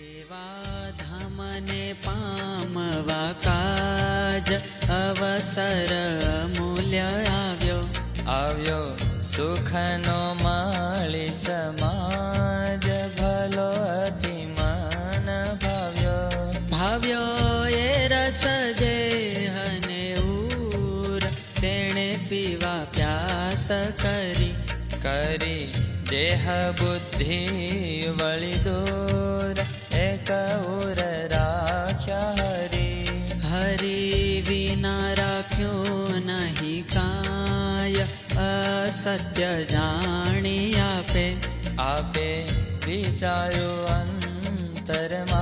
એવા ધામને પામવા કાજ અવસર મૂલ્ય આવ્યો સુખનો માળી સમાજ ભલો અતિ મન ભાવ્યો એ રસ દેહને ઉર તેણે પીવા પ્યાસ કરી દેહ બુદ્ધિ વળી દૂર એક ઉર રાખ્યા હરી વિના રાખ્યો નહીં કાય અસત્ય જાણી આપે વિચારો અંતરમાં